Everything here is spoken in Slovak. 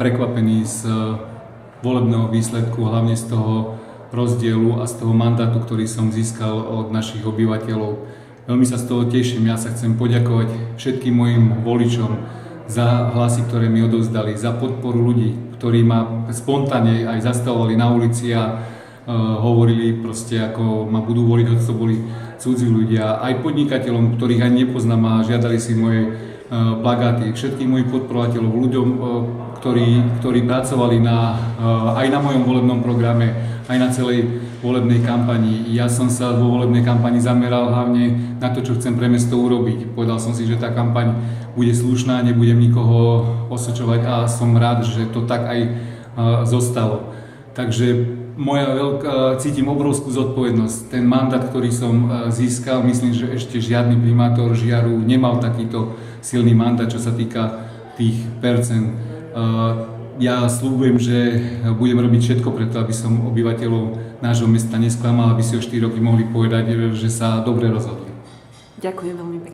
Prekvapený z volebného výsledku, hlavne z toho rozdielu a z toho mandátu, ktorý som získal od našich obyvateľov. Veľmi sa z toho teším. Ja sa chcem poďakovať všetkým mojim voličom za hlasy, ktoré mi odovzdali, za podporu ľudí, ktorí ma spontánne aj zastavovali na ulici a hovorili proste, ako ma budú voliť, hoci to boli cudzí ľudia. Aj podnikateľom, ktorých ani nepoznám a žiadali si moje plagáty, všetkým mojich podporovateľov, ľuďom, ktorí pracovali aj na mojom volebnom programe, aj na celej volebnej kampani. Ja som sa vo volebnej kampani zameral hlavne na to, čo chcem pre mesto urobiť. Povedal som si, že tá kampaň bude slušná, nebudem nikoho osočovať a som rád, že to tak aj zostalo. Takže cítim obrovskú zodpovednosť. Ten mandát, ktorý som získal, myslím, že ešte žiadny primátor Žiaru nemal takýto silný mandát, čo sa týka tých percent. Ja sľubujem, že budem robiť všetko preto, aby som obyvateľov nášho mesta nesklamal, aby si o 4 roky mohli povedať, že sa dobre rozhodli. Ďakujem veľmi pekne.